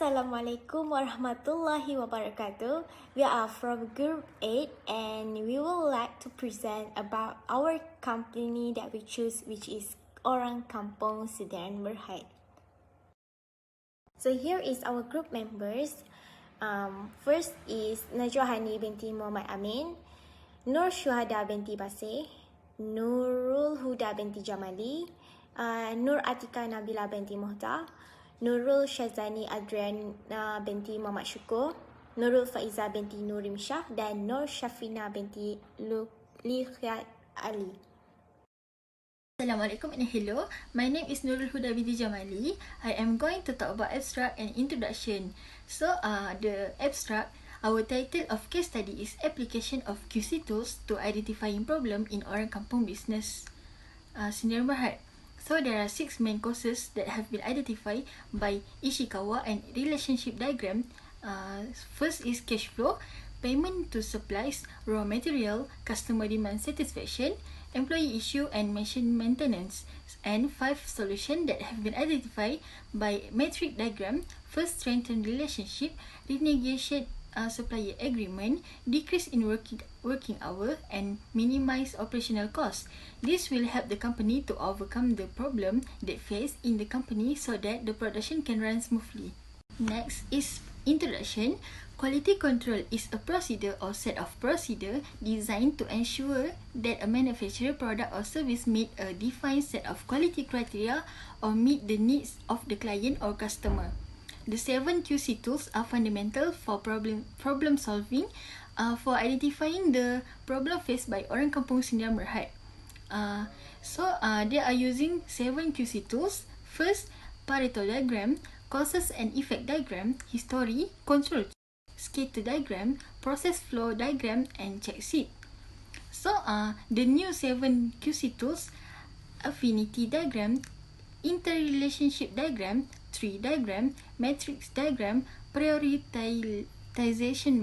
Assalamualaikum warahmatullahi wabarakatuh. We are from Group 8 and we would like to present about our company that we choose, which is Orang Kampung Sedan Berhad. So here is our group members. First is Najwa Hani Binti Mohd Amin, Nurshuhada binti Basir, Nurulhuda binti Jamali, Atikah Nabila binti Mokhtar, Nurul Syazani Adriana binti Shukor, Nurul Faizah binti Nurim Shah dan Syafeena binti Liaqkath. Assalamualaikum and hello. My name is Nurulhuda binti Jamali. I am going to talk about abstract and introduction. So, the abstract, our title of case study is Application of QC Tools to Identifying Problem in Orang Kampung Business Sedan Berhad. So, there are 6 main causes that have been identified by Ishikawa and relationship diagram. First is cash flow, payment to supplies, raw material, customer demand satisfaction, employee issue and machine maintenance, and 5 solutions that have been identified by matrix diagram. First, strengthen relationship, renegotiate supplier agreement, decrease in working hour, and minimize operational costs. This will help the company to overcome the problem they face in the company so that the production can run smoothly. Next is introduction. Quality control is a procedure or set of procedure designed to ensure that a manufacturer, product or service meet a defined set of quality criteria or meet the needs of the client or customer. The 7 QC tools are fundamental for problem solving, for identifying the problem faced by Orang Kampung Sedan Berhad. They are using 7 QC tools. First, Pareto diagram, causes and effect diagram, history, control, scatter diagram, process flow diagram, and check sheet. So, the new 7 QC tools: affinity diagram, interrelationship diagram, tree diagram, matrix diagram, prioritization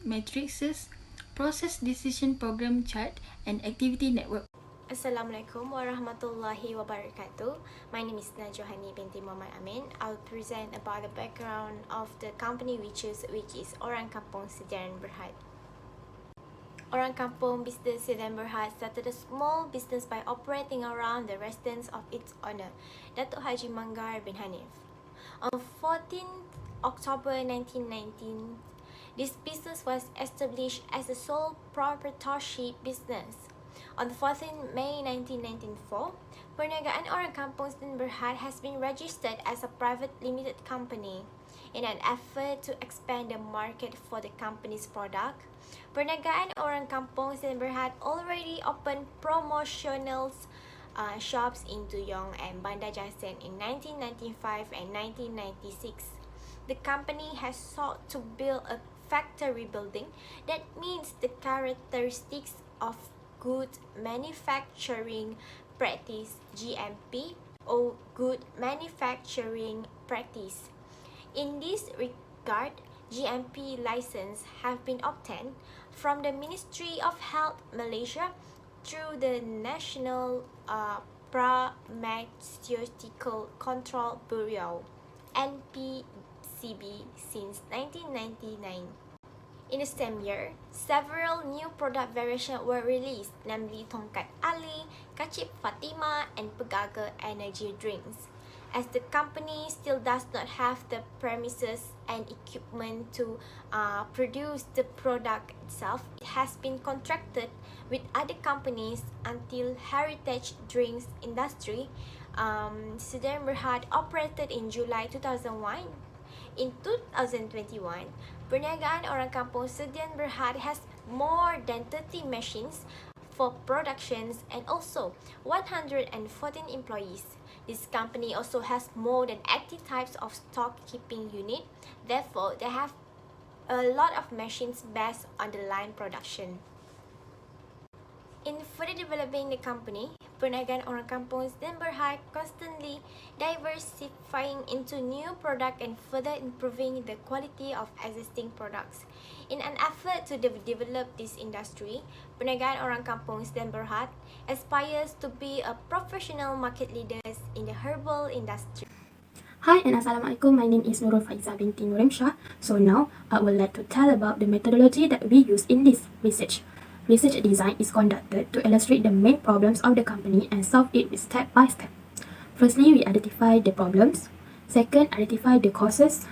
matrices, process decision program chart, and activity network. Assalamualaikum warahmatullahi wabarakatuh. My name is Najwa Hani Binti Mohd Amin. I'll present about the background of the company we choose, which is Orang Kampung Sedan Berhad. Orang Kampung Business Sedan Berhad started a small business by operating around the residence of its owner, Datuk Haji Manggar bin Hanif. On 14 October 1919, this business was established as a sole proprietorship business. On 14 May 1994, Perniagaan Orang Kampung Sedan Berhad has been registered as a private limited company. In an effort to expand the market for the company's product, Perniagaan Orang Kampung Sedan Berhad already opened promotional shops in Tuyong and Bandar Jasin in 1995 and 1996. The company has sought to build a factory building that meets the characteristics of Good Manufacturing Practice (GMP) or Good Manufacturing Practice. In this regard, GMP license have been obtained from the Ministry of Health Malaysia through the National Pharmaceutical Control Bureau (NPCB) since 1999. In the same year, several new product variations were released, namely Tongkat Ali, Kacip Fatima, and Pegaga energy drinks. As the company still does not have the premises and equipment to produce the product itself, it has been contracted with other companies until Heritage Drinks Industry Sedan Berhad operated in July 2001. In 2021, Perniagaan Orang Kampung Sedan Berhad has more than 30 machines for productions and also 114 employees. This company also has more than 80 types of stock keeping unit. Therefore, they have a lot of machines based on the line production. In further developing the company, Perniagaan Orang Kampung Sedan Berhad constantly diversifying into new product and further improving the quality of existing products. In an effort to develop this industry, Perniagaan Orang Kampung Sedan Berhad aspires to be a professional market leader in the herbal industry. Hi and Assalamualaikum. My name is Nurul Faizah Binti Nurim Shah. So now I would like to tell about the methodology that we use in this research. Research design is conducted to illustrate the main problems of the company and solve it step by step. Firstly, we identify the problems. Second, identify the causes.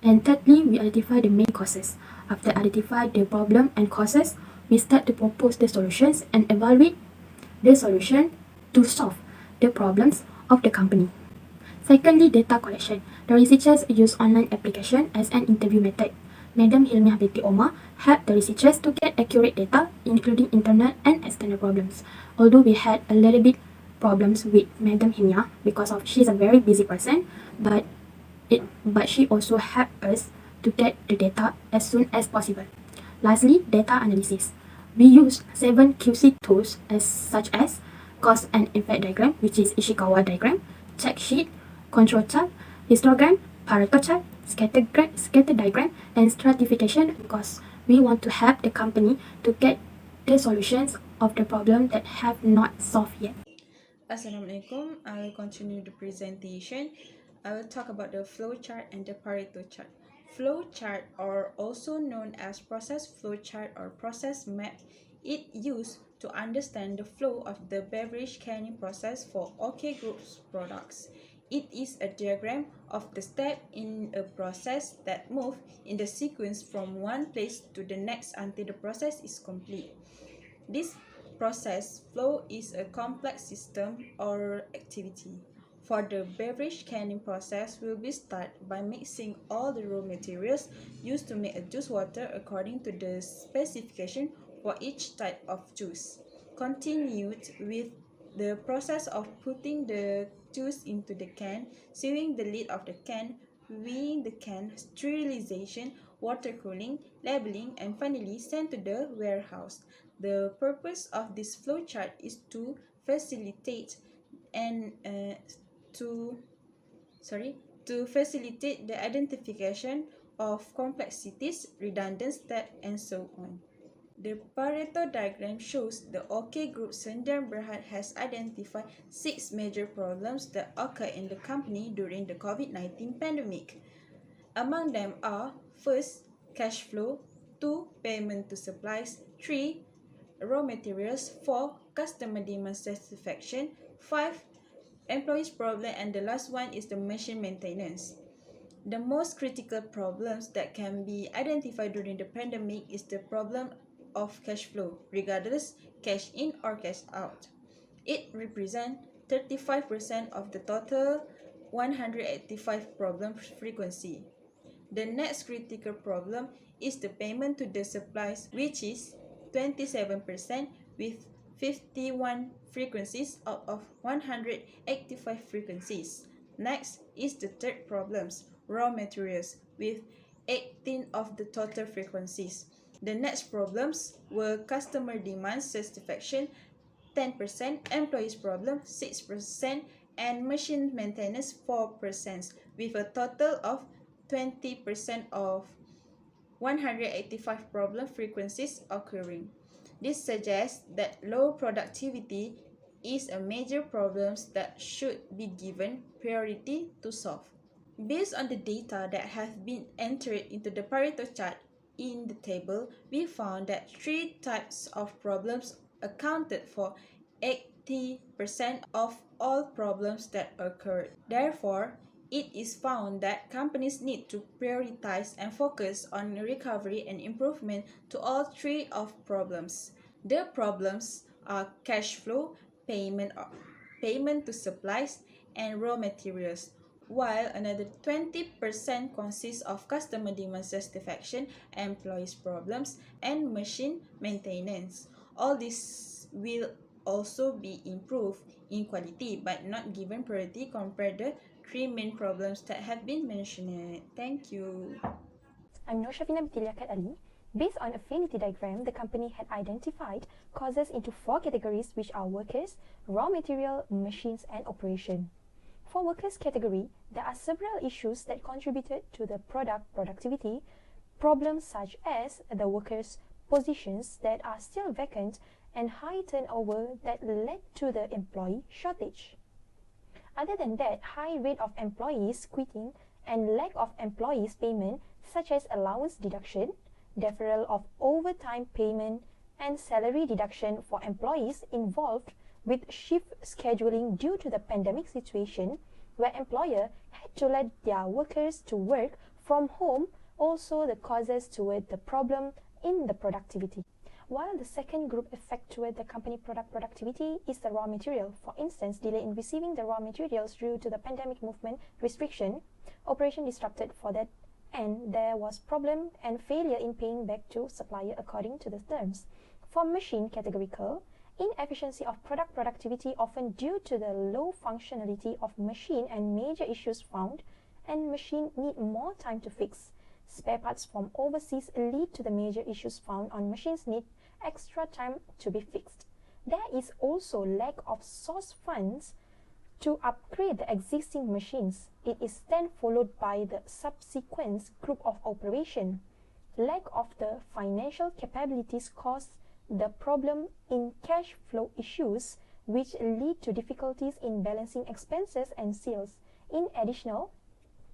And thirdly, we identify the main causes. After identify the problem and causes, we start to propose the solutions and evaluate the solution to solve the problems of the company. Secondly, data collection. The researchers use online application as an interview method. Madam Hilmiah binti Omar helped the researchers to get accurate data, including internal and external problems. Although we had a little bit problems with Madam Hilmiah because of she's a very busy person, but she also helped us to get the data as soon as possible. Lastly, data analysis. We used 7 QC tools such as cause and effect diagram, which is Ishikawa diagram, check sheet, control chart, histogram, Pareto chart, scatter diagram, and stratification because we want to help the company to get the solutions of the problem that have not solved yet. Assalamualaikum. I will continue the presentation. I will talk about the flow chart and the Pareto chart. Flow chart, or also known as process flow chart or process map, it used to understand the flow of the beverage canning process for OK Group's products. It is a diagram of the step in a process that move in the sequence from one place to the next until the process is complete. This process flow is a complex system or activity. For the beverage canning process, will be start by mixing all the raw materials used to make a juice water according to the specification for each type of juice. Continued with the process of putting the juice into the can, sewing the lid of the can, weighing the can, sterilization, water cooling, labeling, and finally sent to the warehouse. The purpose of this flowchart is to facilitate and to facilitate the identification of complexities, redundant steps, and so on. The Pareto diagram shows the OK Group Sdn Bhd has identified 6 major problems that occur in the company during the COVID-19 pandemic. Among them are: first, cash flow; 2, payment to supplies; 3, raw materials; 4, customer demand satisfaction; 5, employees problem; and the last one is the machine maintenance. The most critical problems that can be identified during the pandemic is the problem of cash flow, regardless cash in or cash out. It represents 35% of the total 185 problem frequency. The next critical problem is the payment to the supplies, which is 27% with 51 frequencies out of 185 frequencies. Next is the third problems, raw materials, with 18 of the total frequencies. The next problems were customer demand satisfaction, 10%, employees problem, 6%, and machine maintenance, 4%, with a total of 20% of 185 problem frequencies occurring. This suggests that low productivity is a major problem that should be given priority to solve. Based on the data that have been entered into the Pareto chart in the table, we found that 3 types of problems accounted for 80% of all problems that occurred. Therefore, it is found that companies need to prioritize and focus on recovery and improvement to all 3 of problems. The problems are cash flow, payment to supplies, and raw materials, while another 20% consists of customer demand satisfaction, employees problems, and machine maintenance. All this will also be improved in quality but not given priority compared to the 3 main problems that have been mentioned. Thank you. I'm Syafeena binti Liaqkath. Based on affinity diagram, the company had identified causes into 4 categories, which are workers, raw material, machines, and operation. For workers category, there are several issues that contributed to the product productivity, problems such as the workers' positions that are still vacant and high turnover that led to the employee shortage. Other than that, high rate of employees quitting and lack of employees payment such as allowance deduction, deferral of overtime payment, and salary deduction for employees involved with shift scheduling due to the pandemic situation where employer had to let their workers to work from home also the causes toward the problem in the productivity. While the second group effect toward the company product productivity is the raw material, for instance, delay in receiving the raw materials due to the pandemic movement restriction, operation disrupted for that, and there was problem and failure in paying back to supplier according to the terms. For machine categorical, inefficiency of product productivity often due to the low functionality of machine and major issues found, and machine need more time to fix. Spare parts from overseas lead to the major issues found on machines need extra time to be fixed. There is also lack of source funds to upgrade the existing machines. It is then followed by the subsequent group of operation. Lack of the financial capabilities cause the problem in cash flow issues which lead to difficulties in balancing expenses and sales. In addition,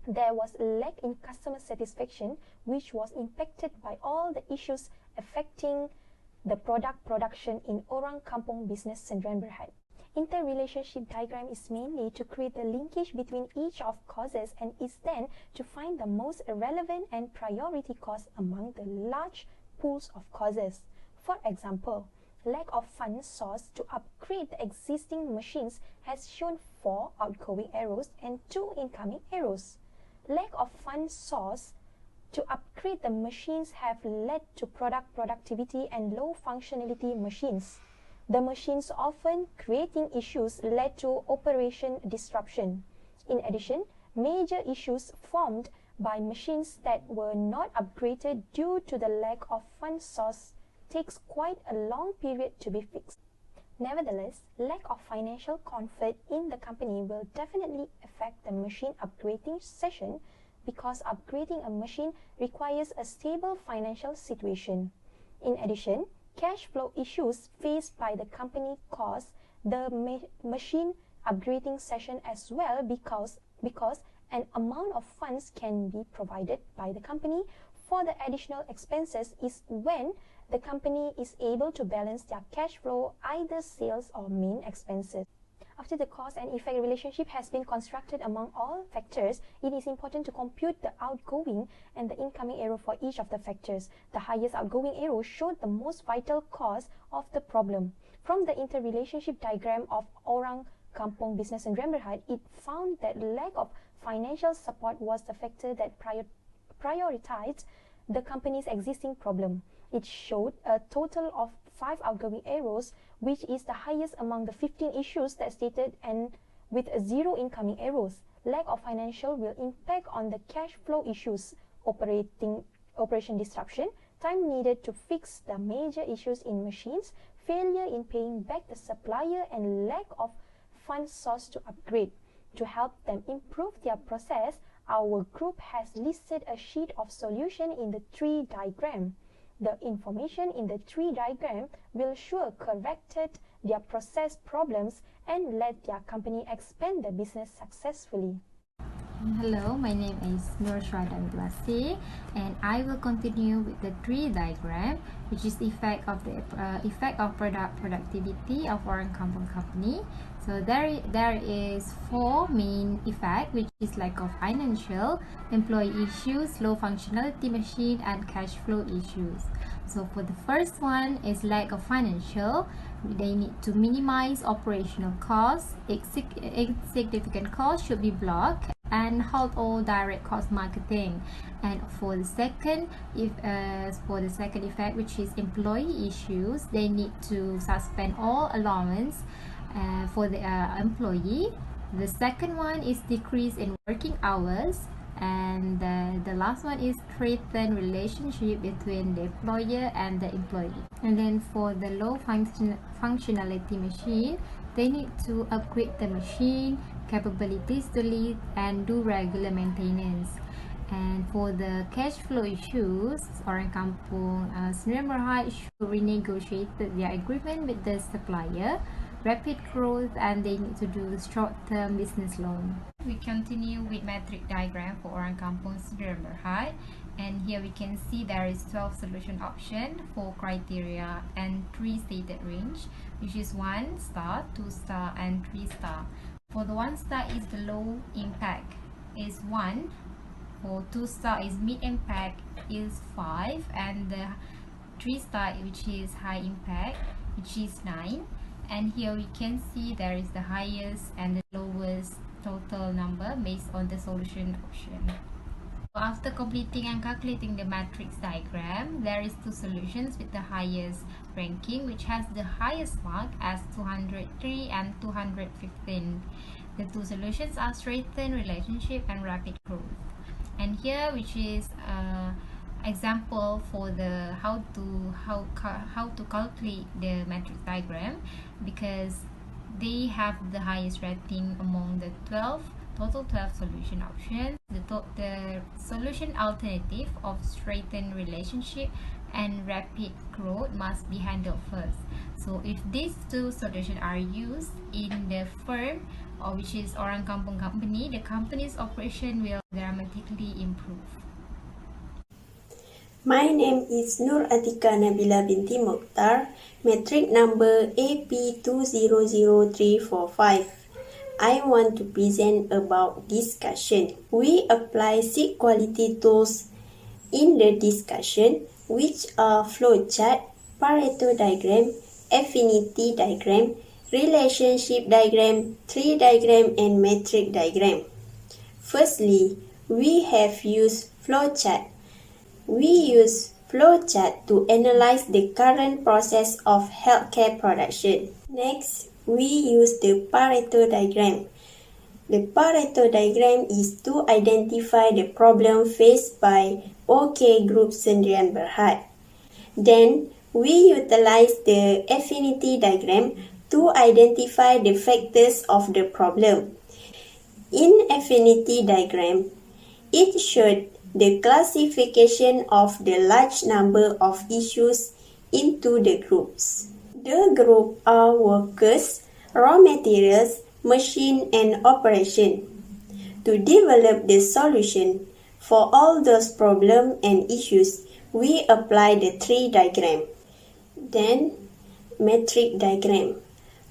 there was lack in customer satisfaction which was impacted by all the issues affecting the product production in Orang Kampung Business Sdn Bhd. Interrelationship diagram is mainly to create the linkage between each of causes and is then to find the most relevant and priority cause among the large pools of causes. For example, lack of fund source to upgrade the existing machines has shown 4 outgoing errors and 2 incoming errors. Lack of fund source to upgrade the machines have led to product productivity and low functionality machines. The machines often creating issues led to operation disruption. In addition, major issues formed by machines that were not upgraded due to the lack of fund source takes quite a long period to be fixed. Nevertheless, lack of financial comfort in the company will definitely affect the machine upgrading session because upgrading a machine requires a stable financial situation. In addition, cash flow issues faced by the company cause the machine upgrading session as well because an amount of funds can be provided by the company for the additional expenses is when the company is able to balance their cash flow, either sales or main expenses. After the cause and effect relationship has been constructed among all factors, it is important to compute the outgoing and the incoming error for each of the factors. The highest outgoing error showed the most vital cause of the problem. From the interrelationship diagram of Orang Kampung Business Sdn Bhd, it found that lack of financial support was the factor that prioritized the company's existing problem. It showed a total of 5 outgoing errors, which is the highest among the 15 issues that stated, and with 0 incoming errors. Lack of financial will impact on the cash flow issues, operation disruption, time needed to fix the major issues in machines, failure in paying back the supplier, and lack of fund source to upgrade. To help them improve their process, our group has listed a sheet of solution in the tree diagram. The information in the tree diagram will show corrected their process problems and let their company expand the business successfully. Hello, my name is Nurshuhada Basir, and I will continue with the tree diagram, which is the effect of product productivity of Orang Kampung company. So there is 4 main effect, which is lack of financial, employee issues, low functionality machine, and cash flow issues. So for the first one is lack of financial. They need to minimize operational costs. Insignificant costs should be blocked and halt all direct cost marketing. And for the second effect, which is employee issues, they need to suspend all allowance for the employee. The second one is decrease in working hours, and the last one is strengthen relationship between the employer and the employee. And then for the low functionality machine, they need to upgrade the machine capabilities to lead and do regular maintenance. And for the cash flow issues, Orang Kampung Sdn Bhd should renegotiate their agreement with the supplier rapid growth, and they need to do short-term business loan. We continue with matrix diagram for orang kampung Sdn Bhd, and here we can see there is 12 solution option, 4 criteria and 3 stated range, which is 1 star, 2 star and 3 star. For the 1 star is the low impact is 1, for 2 star is mid impact is 5, and the 3 star which is high impact which is 9. And here we can see there is the highest and the lowest total number based on the solution option. After completing and calculating the matrix diagram, there is 2 solutions with the highest ranking, which has the highest mark as 203 and 215. The 2 solutions are straightened relationship and rapid growth. And here, which is example for the how to calculate the matrix diagram, because they have the highest rating among the total 12 solution options. The solution alternative of straightened relationship and rapid growth must be handled first. So if these 2 solutions are used in the firm, or which is orang kampung company, the company's operation will dramatically improve. My name is Atikah Nabila Binti Mokhtar, matric number AP200345. I want to present about discussion. We apply 6 quality tools in the discussion, which are flowchart, Pareto diagram, affinity diagram, relationship diagram, tree diagram, and matrix diagram. Firstly, we have used flowchart. We use flowchart to analyze the current process of healthcare production. Next, we use the Pareto diagram. The Pareto diagram is to identify the problem faced by OK Group Sdn Bhd. Then, we utilize the affinity diagram to identify the factors of the problem. In affinity diagram, it showed the classification of the large number of issues into the groups. The group are workers, raw materials, machine, and operation. To develop the solution for all those problems and issues, we apply the tree diagram. Then, matrix diagram.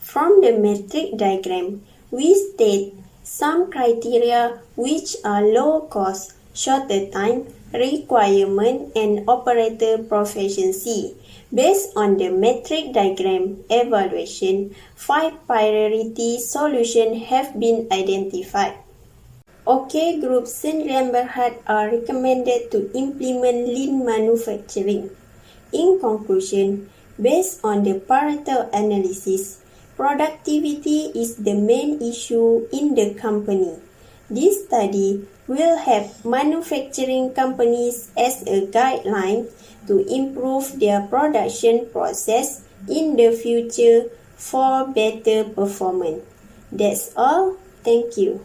From the matrix diagram, we state some criteria which are low cost, shorter time, requirement, and operator proficiency. Based on the matrix diagram evaluation, 5 priority solutions have been identified. OK Group Sdn Bhd are recommended to implement lean manufacturing. In conclusion, based on the Pareto analysis, productivity is the main issue in the company. This study will help manufacturing companies as a guideline to improve their production process in the future for better performance. That's all. Thank you.